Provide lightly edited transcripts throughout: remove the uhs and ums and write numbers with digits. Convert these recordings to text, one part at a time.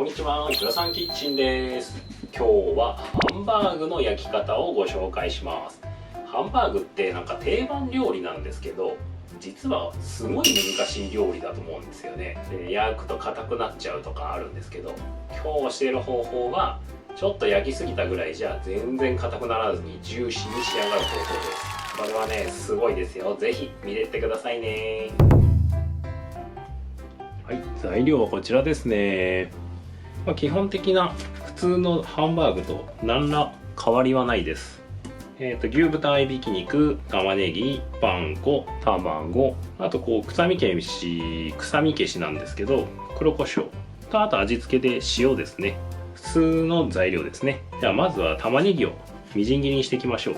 こんにちは、倉さんキッチンです。今日はハンバーグの焼き方をご紹介します。ハンバーグってなんか定番料理なんですけど、実はすごい難しい料理だと思うんですよね。で、焼くと硬くなっちゃうとかあるんですけど、今日教える方法はちょっと焼きすぎたぐらいじゃ全然硬くならずにジューシーに仕上がる方法です。これはね、すごいですよ。ぜひ見てってくださいね。はい、材料はこちらですね。基本的な普通のハンバーグと何ら変わりはないです。牛豚合いびき肉、玉ねぎ、パン粉、卵、あと臭み消しなんですけど、黒胡椒と、あと味付けで塩ですね。普通の材料ですね。じゃあまずは玉ねぎをみじん切りにしていきましょう。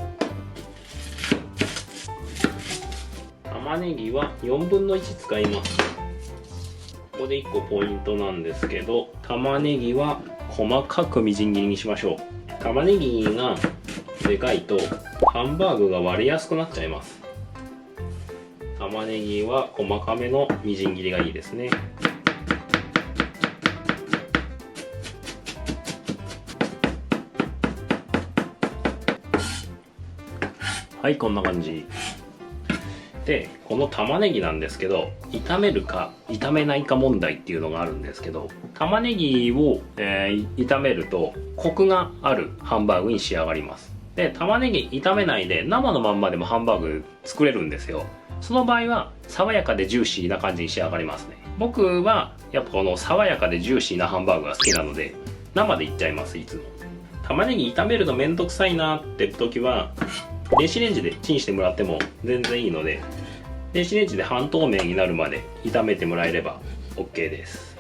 玉ねぎは4分の1使います。ここで1個ポイントなんですけど、玉ねぎは細かくみじん切りにしましょう。玉ねぎがでかいとハンバーグが割れやすくなっちゃいます。玉ねぎは細かめのみじん切りがいいですね。はい、こんな感じで、この玉ねぎなんですけど、炒めるか炒めないか問題っていうのがあるんですけど、玉ねぎを、炒めるとコクがあるハンバーグに仕上がります。で、玉ねぎ炒めないで生のまんまでもハンバーグ作れるんですよ。その場合は爽やかでジューシーな感じに仕上がりますね。僕はやっぱこの爽やかでジューシーなハンバーグが好きなので、生でいっちゃいます。いつも玉ねぎ炒めるのめんどくさいなって時は電子レンジでチンしてもらっても全然いいので、電子レンジで半透明になるまで炒めてもらえれば OK です。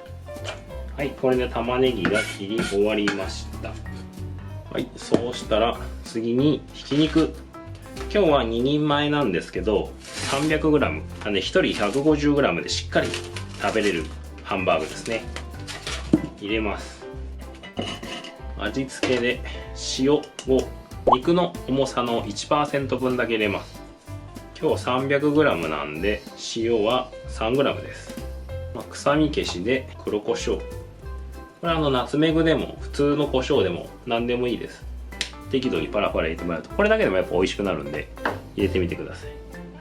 はい、これで玉ねぎが切り終わりました。はい、そうしたら次にひき肉。今日は2人前なんですけど 300g なんで1人 150g でしっかり食べれるハンバーグですね。入れます。味付けで塩を肉の重さの 1% 分だけ入れます。今日 300g なんで塩は 3g です。臭み消しで黒胡椒。これはナツメグでも普通の胡椒でも何でもいいです。適度にパラパラ入れてもらうとこれだけでもやっぱ美味しくなるんで入れてみてください。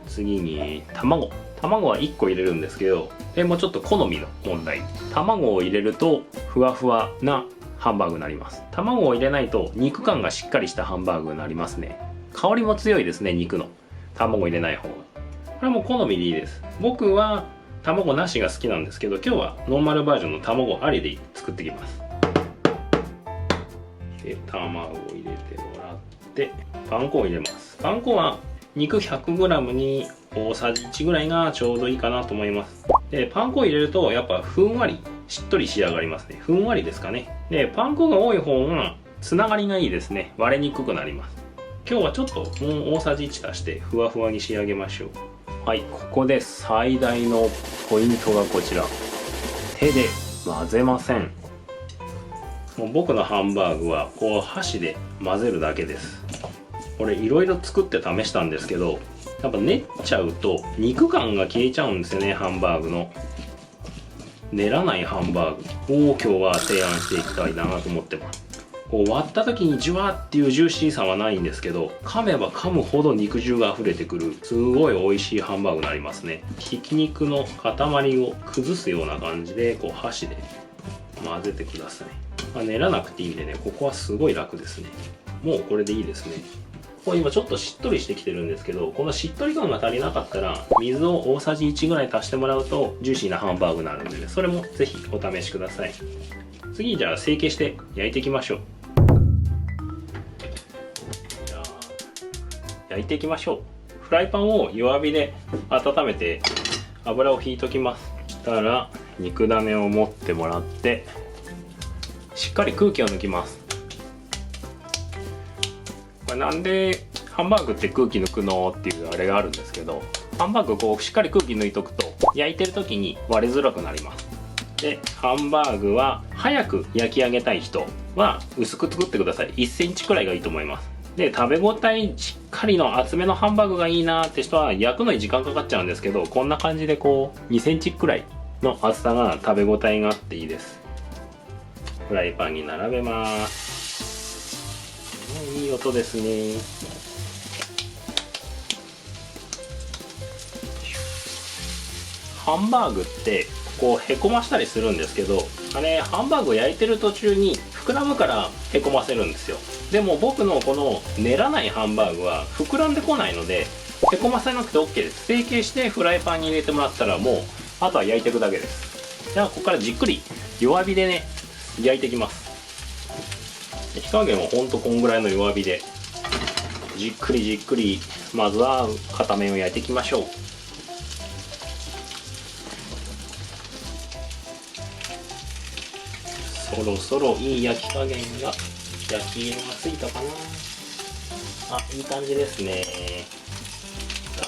次に卵は1個入れるんですけど、もうちょっと好みの問題。卵を入れるとふわふわなハンバーグになります。卵を入れないと肉感がしっかりしたハンバーグになりますね。香りも強いですね、肉の。卵入れない方が。これはもう好みでいいです。僕は卵なしが好きなんですけど、今日はノーマルバージョンの卵ありで作っていきます。で、卵を入れてもらってパン粉を入れます。パン粉は肉 100g に大さじ1ぐらいがちょうどいいかなと思います。で、パン粉を入れるとやっぱふんわりしっとり仕上がりますね。ふんわりですかね。で、パン粉が多い方がつながりがいいですね。割れにくくなります。今日はちょっともう大さじ1足してふわふわに仕上げましょう。はい、ここで最大のポイントがこちら。手で混ぜません。もう僕のハンバーグは箸で混ぜるだけです。これいろいろ作って試したんですけど、やっぱ練っちゃうと肉感が消えちゃうんですよね。ハンバーグの練らないハンバーグを今日は提案していきたいなと思ってます。割った時にジュワーっていうジューシーさはないんですけど、噛めば噛むほど肉汁が溢れてくるすごい美味しいハンバーグになりますね。ひき肉の塊を崩すような感じで箸で混ぜてください。練らなくていいんでね、ここはすごい楽ですね。もうこれでいいですね。今ちょっとしっとりしてきてるんですけど、このしっとり感が足りなかったら水を大さじ1ぐらい足してもらうとジューシーなハンバーグになるんでね、それもぜひお試しください。次じゃあ成形して焼いていきましょう。焼いていきましょう。フライパンを弱火で温めて油を引いときます。そしたら肉ダネを持ってもらってしっかり空気を抜きます。これなんでハンバーグって空気抜くのっていうあれがあるんですけど、ハンバーグしっかり空気抜いとくと焼いてる時に割れづらくなります。で、ハンバーグは早く焼き上げたい人は薄く作ってください。1センチくらいがいいと思います。で、食べ応えしっかりの厚めのハンバーグがいいなって人は焼くのに時間かかっちゃうんですけど、こんな感じで2センチくらいの厚さが食べ応えがあっていいです。フライパンに並べます。いい音ですね。ハンバーグってこうへこましたりするんですけど、あれハンバーグを焼いてる途中に膨らむからへこませるんですよ。でも僕のこの練らないハンバーグは膨らんでこないのでへこませなくて OK です。成形してフライパンに入れてもらったらもうあとは焼いていくだけです。じゃあここからじっくり弱火でね焼いていきます。火加減はほんとこんぐらいの弱火でじっくりじっくりまずは片面を焼いていきましょう。そろそろいい焼き加減が、焼き色がついたかな。あ、いい感じですね。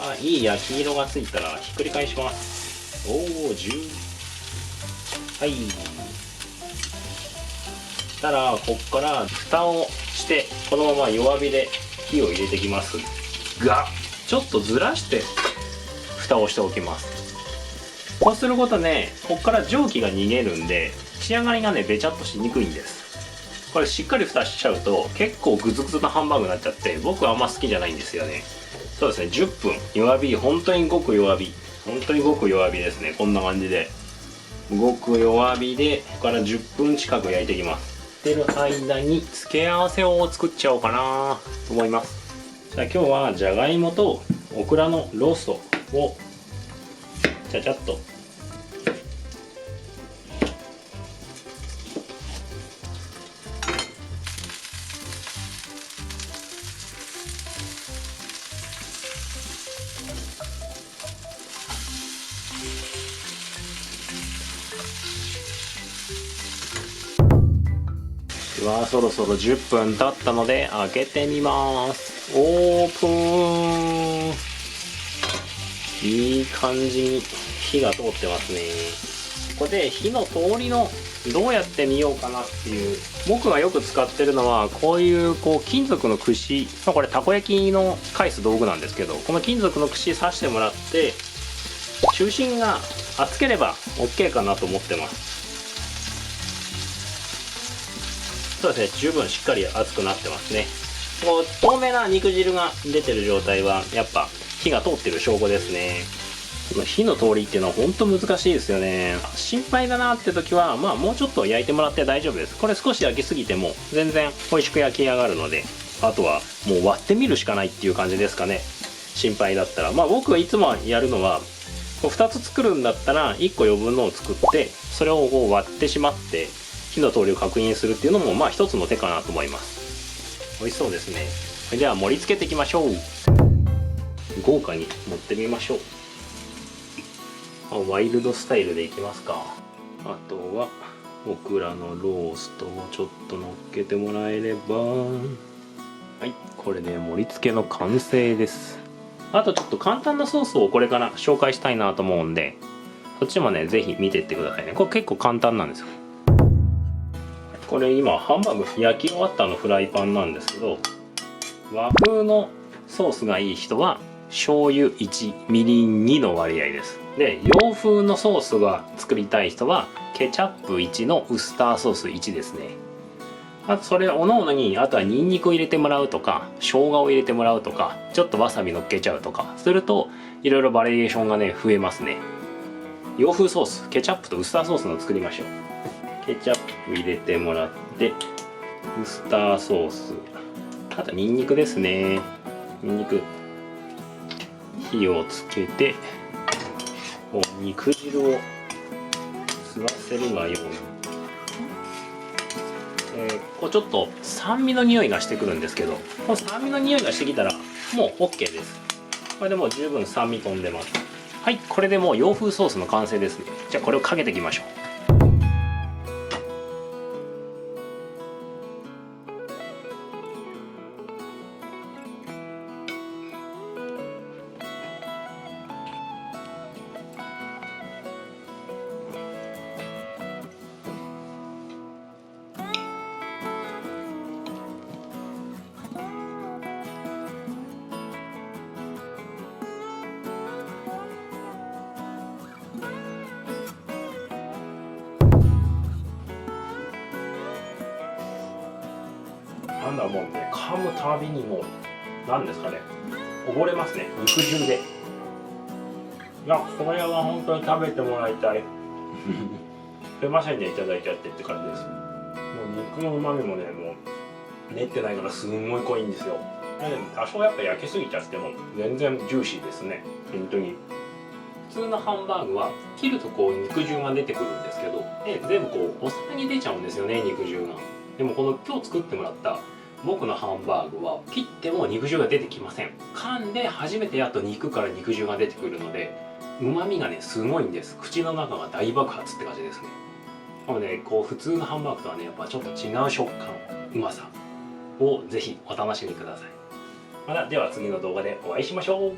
あ、いい焼き色がついたらひっくり返します。おお、はい。したらこっから蓋をしてこのまま弱火で火を入れていきますが、ちょっとずらして蓋をしておきます。こうすることでこっから蒸気が逃げるんで仕上がりがねべちゃっとしにくいんです。これしっかり蓋しちゃうと結構グツグツなハンバーグになっちゃって僕はあんま好きじゃないんですよね。そうですね、10分弱火、本当にごく弱火、本当にごく弱火ですね。こんな感じでごく弱火でここから10分近く焼いていきます。てる間に付け合わせを作っちゃおうかなと思います。じゃあ今日はじゃがいもとオクラのローストをちゃちゃっとそろそろ10分経ったので開けてみます。オープン。いい感じに火が通ってますね。ここで火の通りのどうやってみようかなっていう、僕がよく使ってるのはこういう金属の串、これたこ焼きの返す道具なんですけど、この金属の串刺してもらって中心が熱ければ OK かなと思ってます。そうですね、十分しっかり熱くなってますね。こう透明な肉汁が出てる状態はやっぱ火が通ってる証拠ですね。この火の通りっていうのは本当難しいですよね。心配だなって時はもうちょっと焼いてもらって大丈夫です。これ少し焼きすぎても全然美味しく焼き上がるので、あとはもう割ってみるしかないっていう感じですかね。心配だったら僕はいつもやるのは2つ作るんだったら1個余分のを作ってそれを割ってしまって火の通りを確認するっていうのも一つの手かなと思います。美味しそうですね。では盛り付けていきましょう。豪華に盛ってみましょう。ワイルドスタイルでいきますか。あとはオクラのローストをちょっと乗っけてもらえれば、はい、これで盛り付けの完成です。あとちょっと簡単なソースをこれから紹介したいなと思うんで、そっちもね是非見てってくださいね。これ結構簡単なんですよ。これ今ハンバーグ焼き終わったフライパンなんですけど、和風のソースがいい人は醤油1、みりん2の割合です。で洋風のソースが作りたい人はケチャップ1のウスターソース1ですね。あとそれおのおのにあとはニンニクを入れてもらうとか生姜を入れてもらうとかちょっとわさび乗っけちゃうとかするといろいろバリエーションがね増えますね。洋風ソースケチャップとウスターソースの作りましょう。ケチャップ入れてもらってウスターソース、あとニンニクですね。ニンニク火をつけて肉汁を吸わせるがように、こうちょっと酸味の匂いがしてくるんですけど、この酸味の匂いがしてきたらもう OK です。これでもう十分酸味飛んでます。はい、これでもう洋風ソースの完成ですね。じゃあこれをかけていきましょう。なんだろう、もうね、噛むたびにもうなんですかね、溺れますね、肉汁で。いや、これは本当に食べてもらいたい。すいませんね、いただいちゃってって感じです。もう肉の旨味もね、もう練ってないからすんごい濃いんですよ。で多少やっぱ焼きすぎちゃっても全然ジューシーですね、本当に。普通のハンバーグは切るとこう肉汁が出てくるんですけど、で全部こうお皿に出ちゃうんですよね、肉汁が。でもこの今日作ってもらった僕のハンバーグは切っても肉汁が出てきません。噛んで初めてやっと肉から肉汁が出てくるので、旨味がねすごいんです。口の中が大爆発って感じですね。なのでこう普通のハンバーグとはねやっぱちょっと違う食感、うまさをぜひお楽しみください。またでは次の動画でお会いしましょう。